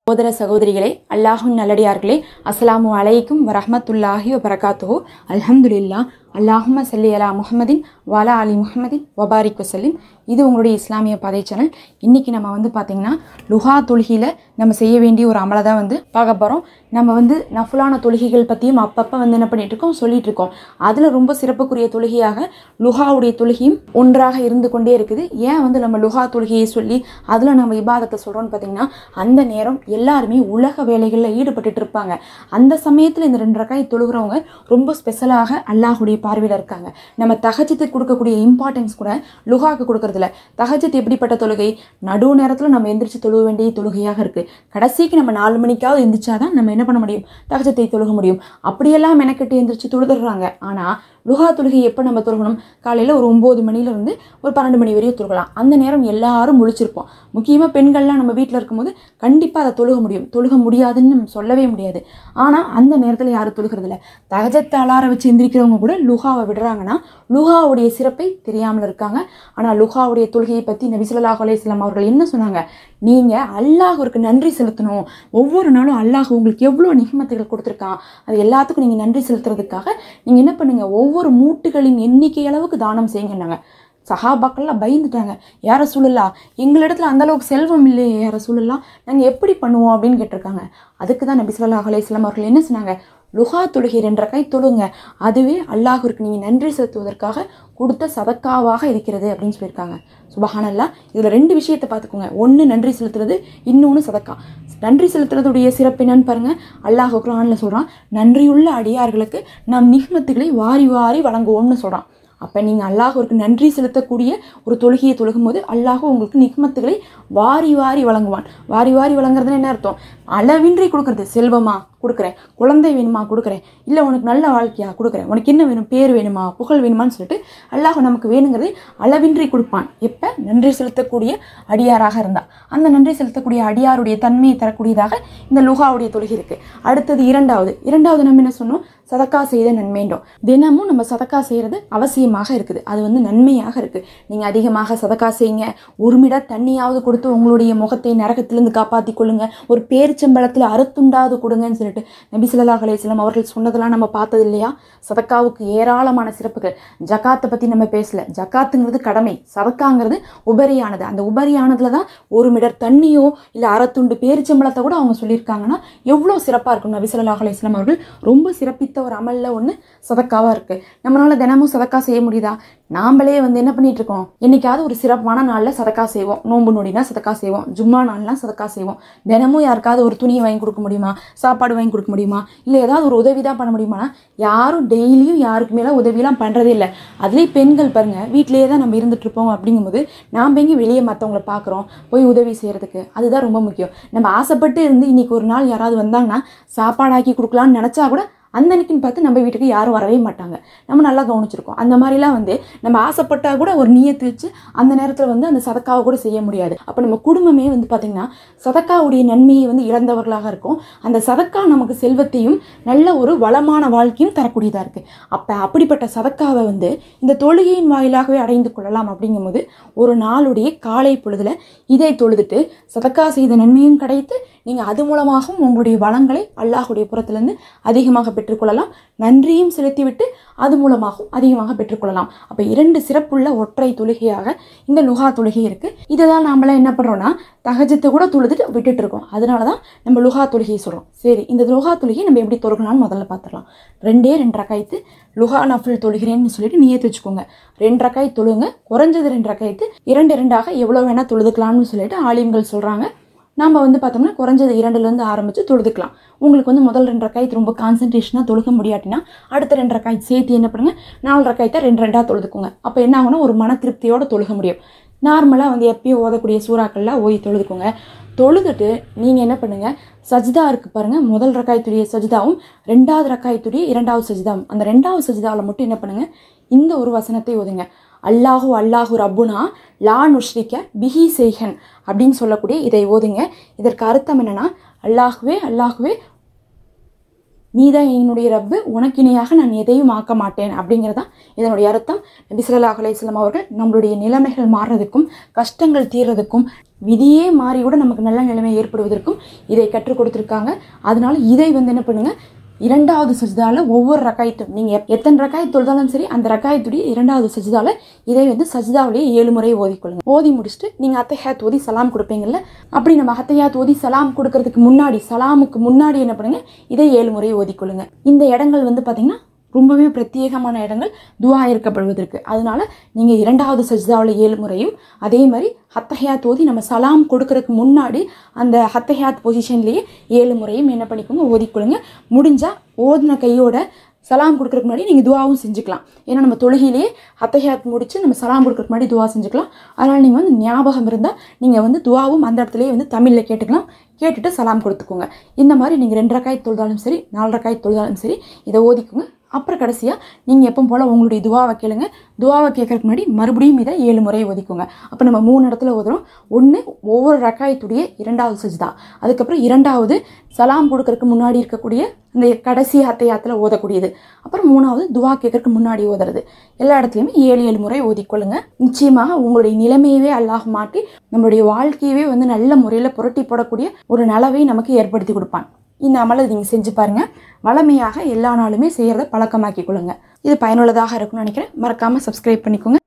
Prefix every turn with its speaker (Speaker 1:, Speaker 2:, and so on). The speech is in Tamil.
Speaker 1: சகோதர சகோதரிகளே, அல்லாஹ்வின் நல்லடியார்களே, அஸ்ஸலாமு அலைக்கும் வரஹ்மத்துல்லாஹி வபரகாத்துஹு. அல்ஹம்துலில்லாஹ். அல்லாஹும்ம ஸல்லி அலா முஹம்மதின் வலா அலி முஹம்மதின் வபாரிக் வசல்லிம். இது உங்களுடைய இஸ்லாமிய பாதை சேனல். இன்றைக்கி நம்ம பார்த்திங்கன்னா லுஹா தொழுகையில் நம்ம செய்ய வேண்டிய ஒரு அமலை தான் பார்க்க போகிறோம். நம்ம நஃபுலான தொழுகைகள் பற்றியும் அப்பப்போ என்ன பண்ணிகிட்டு இருக்கோம், சொல்லிகிட்டு இருக்கோம். அதில் ரொம்ப சிறப்புக்குரிய தொழுகையாக லுஹாவுடைய தொழுகையும் ஒன்றாக இருந்து கொண்டே இருக்குது. ஏன் நம்ம லுஹா தொழுகையை சொல்லி அதில் நம்ம இபாதத்தை சொல்கிறோன்னு பார்த்திங்கன்னா, அந்த நேரம் எல்லாருமே உலக வேலைகளில் ஈடுபட்டு இருப்பாங்க. அந்த சமயத்தில் இந்த 2 ரக்காய் தொழுகிறவங்க ரொம்ப ஸ்பெஷலாக அல்லாஹுடைய பார்வையில் இருக்காங்க. நம்ம தஹஜ்ஜுக்கு கொடுக்கக்கூடிய இம்பார்ட்டன்ஸ் கூட லுஹாக்கு கொடுக்கறதில்ல. தஹஜ்ஜுத் எப்படிப்பட்ட தொழுகை? நடு நேரத்தில் நம்ம எந்திரிச்சு தொழுக வேண்டிய தொழுகையாக இருக்குது. கடைசிக்கு நம்ம 4 மணிக்காவது எந்திரிச்சாதான் நம்ம என்ன பண்ண முடியும், தஹஜ்ஜுத்தை தொழுக முடியும். அப்படியெல்லாம் மெனக்கெட்டு எந்திரிச்சு தொழுதுடுறாங்க. ஆனால் லுஹா தொழுகை எப்போ நம்ம தொழுகணும்? காலையில் ஒரு 9 மணிலேருந்து ஒரு 12 மணி வரையும் தொழுகலாம். அந்த நேரம் எல்லாரும் முழிச்சிருப்போம். முக்கியமாக பெண்கள்லாம் நம்ம வீட்டில் இருக்கும்போது கண்டிப்பாக அதை தொழுக முடியும். தொழுக முடியாதுன்னு நம்ம சொல்லவே முடியாது. ஆனால் அந்த நேரத்தில் யாரும் தொழுகிறதில்ல. தஹஜ்ஜத் அலாரம் வச்சு எந்திரிக்கிறவங்க கூட லுஹாவை விடுறாங்கன்னா லுஹாவுடைய சிறப்பை தெரியாமல் இருக்காங்க. ஆனால் லுஹாவுடைய தொழுகையை பற்றி நபி ஸல்லல்லாஹு அலைஹி வஸல்லம் அவர்கள் என்ன சொன்னாங்க? நீங்கள் அல்லாஹ்வுக்கு நன்றி செலுத்தணும். ஒவ்வொரு நாளும் அல்லாஹ் உங்களுக்கு எவ்வளோ நிஹ்மத்துகள் கொடுத்துருக்கான், அது எல்லாத்துக்கும் நீங்கள் நன்றி செலுத்துறதுக்காக நீங்கள் என்ன பண்ணுங்கள், ஒவ்வொரு மூட்டுகளின் எண்ணிக்கை அளவுக்கு தானம் செய்யுங்கன்னாங்க. சஹாபாக்கள்லாம் பயந்துட்டாங்க. யார ரசூலுல்லாஹ், எங்களிடத்துல அந்தளவுக்கு செல்வம் இல்லையே யார ரசூலுல்லாஹ், நாங்கள் எப்படி பண்ணுவோம் அப்படின்னு கேட்டிருக்காங்க. அதுக்கு தான் நபி ஸல்லல்லாஹு அலைஹி வஸல்லம் அவர்கள் என்ன சொன்னாங்க? லுஹா தொழுகை 2 ரக்காய் தொழுங்க, அதுவே அல்லாஹ்விற்கு நீங்கள் நன்றி செலுத்துவதற்காக கொடுத்த சதக்காவாக இருக்கிறது அப்படின்னு சொல்லியிருக்காங்க. சுபஹானல்லாஹ். இதில் 2 விஷயத்தை பார்த்துக்கோங்க. ஒன்று நன்றி செலுத்துறது, இன்னொன்று சதக்கா. நன்றி செலுத்துறதுடைய சிறப்பு என்னன்னு பாருங்கள். அல்லாஹ் குர்ஆனில் சொல்கிறான், நன்றியுள்ள அடியார்களுக்கு நாம் நிஹ்மத்துகளை வாரி வாரி வழங்குவோம்னு சொல்கிறான். அப்போ நீங்கள் அல்லாஹ்விற்கு நன்றி செலுத்தக்கூடிய ஒரு தொழுகையை தொழுகும்போது அல்லாஹ் உங்களுக்கு நிஹ்மத்துகளை வாரி வாரி வழங்குவான். வாரி வாரி வழங்குறதுன்னு என்ன அர்த்தம்? அளவின்றி கொடுக்குறது. செல்வமா கொடுக்குறேன், குழந்தை வேணுமா கொடுக்குறேன், இல்லை உனக்கு நல்ல வாழ்க்கையா கொடுக்குறேன், உனக்கு என்ன வேணும், பேர் வேணுமா, புகழ் வேணுமான்னு சொல்லிட்டு அல்லாஹ் நமக்கு வேணுங்கிறதை அளவின்றி கொடுப்பான். எப்போ? நன்றி செலுத்தக்கூடிய அடியாராக இருந்தால். அந்த நன்றி செலுத்தக்கூடிய அடியாருடைய தன்மையை தரக்கூடியதாக இந்த லுஹாவுடைய தொழுகை இருக்குது. அடுத்தது இரண்டாவது நம்ம என்ன சொன்னோம்? சதக்கா செய்த நன்மைன்றோம். தினமும் நம்ம சதக்கா செய்கிறது அவசியமாக இருக்குது. அது நன்மையாக இருக்குது. நீங்கள் அதிகமாக சதக்கா செய்யுங்க. 1 மிட தண்ணியாவது கொடுத்து உங்களுடைய முகத்தை நரகத்திலிருந்து காப்பாற்றி கொள்ளுங்க. ஒரு பேரிச்சம்பழத்தில் அறுத்துண்டாவது கொடுங்கன்னு சொல்லிட்டு நபி ஸல்லல்லாஹு அலைஹி வஸல்லம் அவர்கள் சொன்னதெல்லாம் நம்ம பார்த்தது இல்லையா? சதக்காவுக்கு ஏராளமான சிறப்புகள். ஜகாத்தை பற்றி நம்ம பேசல. ஜகாத்துங்கிறது கடமை, சதக்காங்கிறது உபரியானது. அந்த உபரியானதுல தான் 1 மிடர் தண்ணியோ இல்லை அறத்துண்டு பேரிச்சம்பழத்தை கூட அவங்க சொல்லியிருக்காங்கன்னா எவ்வளோ சிறப்பாக இருக்கும். நபி ஸல்லல்லாஹு அலைஹி வஸல்லம் அவர்கள் ரொம்ப சிறப்பித்த ஒரு அமல்ல ஒன்று சதக்காவாக இருக்குது. நம்மளால தினமும் சதக்கா செய்ய முடியுதா? நாமளே என்ன பண்ணிட்டு இருக்கோம்? என்னைக்காவது ஒரு சிறப்பான நாளில் சதக்கா செய்வோம். நோன்பு நொடினா சதக்கா செய்வோம். ஜும்மா நாள்லாம் சதக்கா செய்வோம். தினமும் யாருக்காவது ஒரு துணியை வாங்கி கொடுக்க முடியுமா? சாப்பாடு வாங்கி கொடுக்க முடியுமா? இல்லை ஏதாவது ஒரு உதவி தான் பண்ண முடியுமா? யாரும் டெய்லியும் யாருக்கு மேலே உதவியெல்லாம் பண்ணுறதே இல்லை. அதுலேயும் பெண்கள் பாருங்கள், வீட்டிலேயே தான் நம்ம இருந்துட்டு இருப்போம். அப்படிங்கும்போது நாம் எங்கே வெளியே மற்றவங்கள பார்க்குறோம் போய் உதவி செய்கிறதுக்கு? அதுதான் ரொம்ப முக்கியம். நம்ம ஆசைப்பட்டு இருந்து இன்றைக்கி ஒரு நாள் யாராவது வந்தாங்கன்னா சாப்பாடாக்கி கொடுக்கலான்னு நினச்சா கூட அந்த அன்னைக்குன்னு பார்த்து நம்ம வீட்டுக்கு யாரும் வரவே மாட்டாங்க. நம்ம நல்லா கவனிச்சிருக்கோம். அந்த மாதிரிலாம் நம்ம ஆசைப்பட்டால் கூட ஒரு நியத்து வச்சு அந்த நேரத்தில் அந்த சதக்காவை கூட செய்ய முடியாது. அப்போ நம்ம குடும்பமே பார்த்திங்கன்னா சதக்காவுடைய நன்மையை இழந்தவர்களாக இருக்கும். அந்த சதக்கா நமக்கு செல்வத்தையும் நல்ல ஒரு வளமான வாழ்க்கையும் தரக்கூடியதாக இருக்குது. அப்போ அப்படிப்பட்ட சதக்காவை இந்த தொழுகையின் வாயிலாகவே அடைந்து கொள்ளலாம். அப்படிங்கும்போது ஒரு நாளுடைய காலை பொழுதில் இதை தொழுதுட்டு சதக்கா செய்த நன்மையும் கிடைத்து நீங்கள் அது மூலமாகவும் உங்களுடைய வளங்களை அல்லாஹுடைய புறத்திலிருந்து அதிகமாக பெற்றுக்கொள்ளலாம். நன்றியும் செலுத்திவிட்டு அது மூலமாகவும் அதிகமாக பெற்றுக்கொள்ளலாம். அப்போ 2 சிறப்புள்ள ஒற்றை தொழுகையாக இந்த லுஹா தொழுகை இருக்குது. இதை தான் நாமெல்லாம் என்ன பண்ணுறோன்னா தஹஜ்ஜத்தை கூட தொழுதுட்டு விட்டுட்டு இருக்கோம். அதனால தான் நம்ம லுஹா தொழுகையை சொல்கிறோம். சரி, இந்த லுஹா தொழுகையை நம்ம எப்படி தொழுகலாம்னு முதல்ல பார்த்துடலாம். 2 ரக்காயத்து லுஹா நஃபில் தொழுகிறேன்னு சொல்லிட்டு நியத்து வச்சுக்கோங்க. 2 ரக்காய் தொழுங்க. குறைஞ்சது 2 ரக்காயத்து 2 எவ்வளோ வேணால் தொழுதுக்கலாம்னு சொல்லிட்டு ஆலிம்கள் சொல்கிறாங்க. நம்ம பார்த்தோம்னா குறைஞ்சது 2லேருந்து ஆரம்பித்து தொழுதுக்கலாம். உங்களுக்கு முதல் 2 ரக்காயத்து ரொம்ப கான்சன்ட்ரேஷனாக தொழுக முடியாட்டினா அடுத்த 2 ரக்காயத்து சேர்த்து என்ன பண்ணுங்கள், 4 ரக்காயத்தை 2 தொழுதுக்கோங்க. அப்போ என்ன ஆகுனா ஒரு மன திருப்தியோடு தொழுக முடியும். நார்மலாக எப்பயும் ஓதக்கூடிய சூறாக்கள்லாம் ஓதி தொழுதுக்கோங்க. தொழுதுட்டு நீங்கள் என்ன பண்ணுங்கள், சஜ்தா இருக்குது பாருங்கள். முதல் ரக்காயத்துடைய சஜ்தாவும் 2வது ரக்காயத்துடைய 2வது சஜ்தாவும், அந்த 2வது சஜ்தாவில் மட்டும் என்ன பண்ணுங்கள், இந்த ஒரு வசனத்தை ஓதுங்க. அல்லாஹு அல்லாஹு ரப்புனா லா நுஷ்ரிக்க பிஹி செய்ஹன் அப்படின்னு சொல்லக்கூடிய இதை ஓதுங்க. இதற்கு அர்த்தம் என்னன்னா, அல்லாஹுவே நீதான் என்னுடைய ரப்பு, உனக்கு இணையாக நான் எதையும் ஆக்க மாட்டேன் அப்படிங்கிறதான் இதனுடைய அர்த்தம். நபி ஸல்லல்லாஹு அலைஹி வஸல்லம் அவர்கள் நம்மளுடைய நிலைமைகள் மாறுறதுக்கும் கஷ்டங்கள் தீர்றதுக்கும் விதியே மாறி கூட நமக்கு நல்ல நிலைமை ஏற்படுவதற்கும் இதை கற்றுக் கொடுத்துருக்காங்க. அதனால இதை என்ன பண்ணுங்க, இரண்டாவது சஜ்தால ஒவ்வொரு ரக்காயத்தும் நீங்கள் எத்தனை ரக்காயத்து தொழுதாலும் சரி அந்த ரக்காயத்துடைய இரண்டாவது சஜ்தால இதை சஜ்தாவிலேயே 7 முறை ஓதிக்கொள்ளுங்க. ஓதி முடிச்சுட்டு நீங்கள் அத்தஹியாத் ஓதி சலாம் கொடுப்பீங்கல்ல, அப்படி நம்ம அத்தஹியாத் ஓதி சலாம் கொடுக்கறதுக்கு முன்னாடி சலாமுக்கு முன்னாடி என்ன பண்ணுங்க, இதை 7 முறை ஓதிக்கொள்ளுங்க. இந்த இடங்கள் பார்த்தீங்கன்னா ரொம்பவே பிரத்யேகமான இடங்கள் துஆ ஏற்கப்படுவதற்கு. அதனால நீங்கள் இரண்டாவது சஜ்தாவில் 7 முறையும், அதே மாதிரி ஹத்தஹியாத் ஓதி நம்ம சலாம் கொடுக்கறதுக்கு முன்னாடி அந்த ஹத்தஹியாத் பொசிஷன்லேயே 7 முறையும் என்ன பண்ணிக்கோங்க, ஓதிக்கொள்ளுங்க. முடிஞ்சால் ஓதின கையோட சலாம் கொடுக்கறதுக்கு முன்னாடி நீங்கள் துவாவும் செஞ்சுக்கலாம். ஏன்னா நம்ம தொழுகையிலேயே ஹத்தஹியாத் முடிச்சு நம்ம சலாம் கொடுக்கறதுக்கு முன்னாடி துவா செஞ்சுக்கலாம். அதனால் நீங்கள் ஞாபகம் இருந்தால் நீங்கள் துவாவும் அந்த இடத்துலேயே தமிழில் கேட்டுக்கலாம். கேட்டுட்டு சலாம் கொடுத்துக்கோங்க. இந்த மாதிரி நீங்கள் 2 ரக்காயத் தொழுதாலும் சரி 4 ரக்காயத் தொழுதாலும் சரி இதை ஓதிக்கோங்க. அப்புறம் கடைசியாக நீங்கள் எப்போ போல் உங்களுடைய துவாவை கேளுங்க. துவாவை கேட்கறதுக்கு முன்னாடி மறுபடியும் இதை 7 முறை ஓதிக்கோங்க. அப்போ நம்ம 3 இடத்துல ஓதுறோம். ஒன்று ஒவ்வொரு ரக்காயத்துடைய இரண்டாவது சஜ்தா, அதுக்கப்புறம் இரண்டாவது சலாம் கொடுக்கறதுக்கு முன்னாடி இருக்கக்கூடிய இந்த கடைசி ஹத்தஹியாத்தில் ஓதக்கூடியது, அப்புறம் 3வது துவா கேட்கறதுக்கு முன்னாடி ஓதுறது. எல்லா இடத்துலையுமே 7 முறை ஓதிக்கொள்ளுங்க. நிச்சயமாக உங்களுடைய நிலைமையவே அல்லாஹ் மாற்றி நம்மளுடைய வாழ்க்கையவே நல்ல முறையில் புரட்டி போடக்கூடிய ஒரு நலவை நமக்கு ஏற்படுத்தி கொடுப்பான். இந்த அமலை நீங்கள் செஞ்சு பாருங்கள். வளமையாக எல்லா நாளுமே செய்கிறத பழக்கமாக்கி கொள்ளுங்க. இது பயனுள்ளதாக இருக்கும்னு நினைக்கிறேன். மறக்காமல் சப்ஸ்கிரைப் பண்ணிக்கோங்க.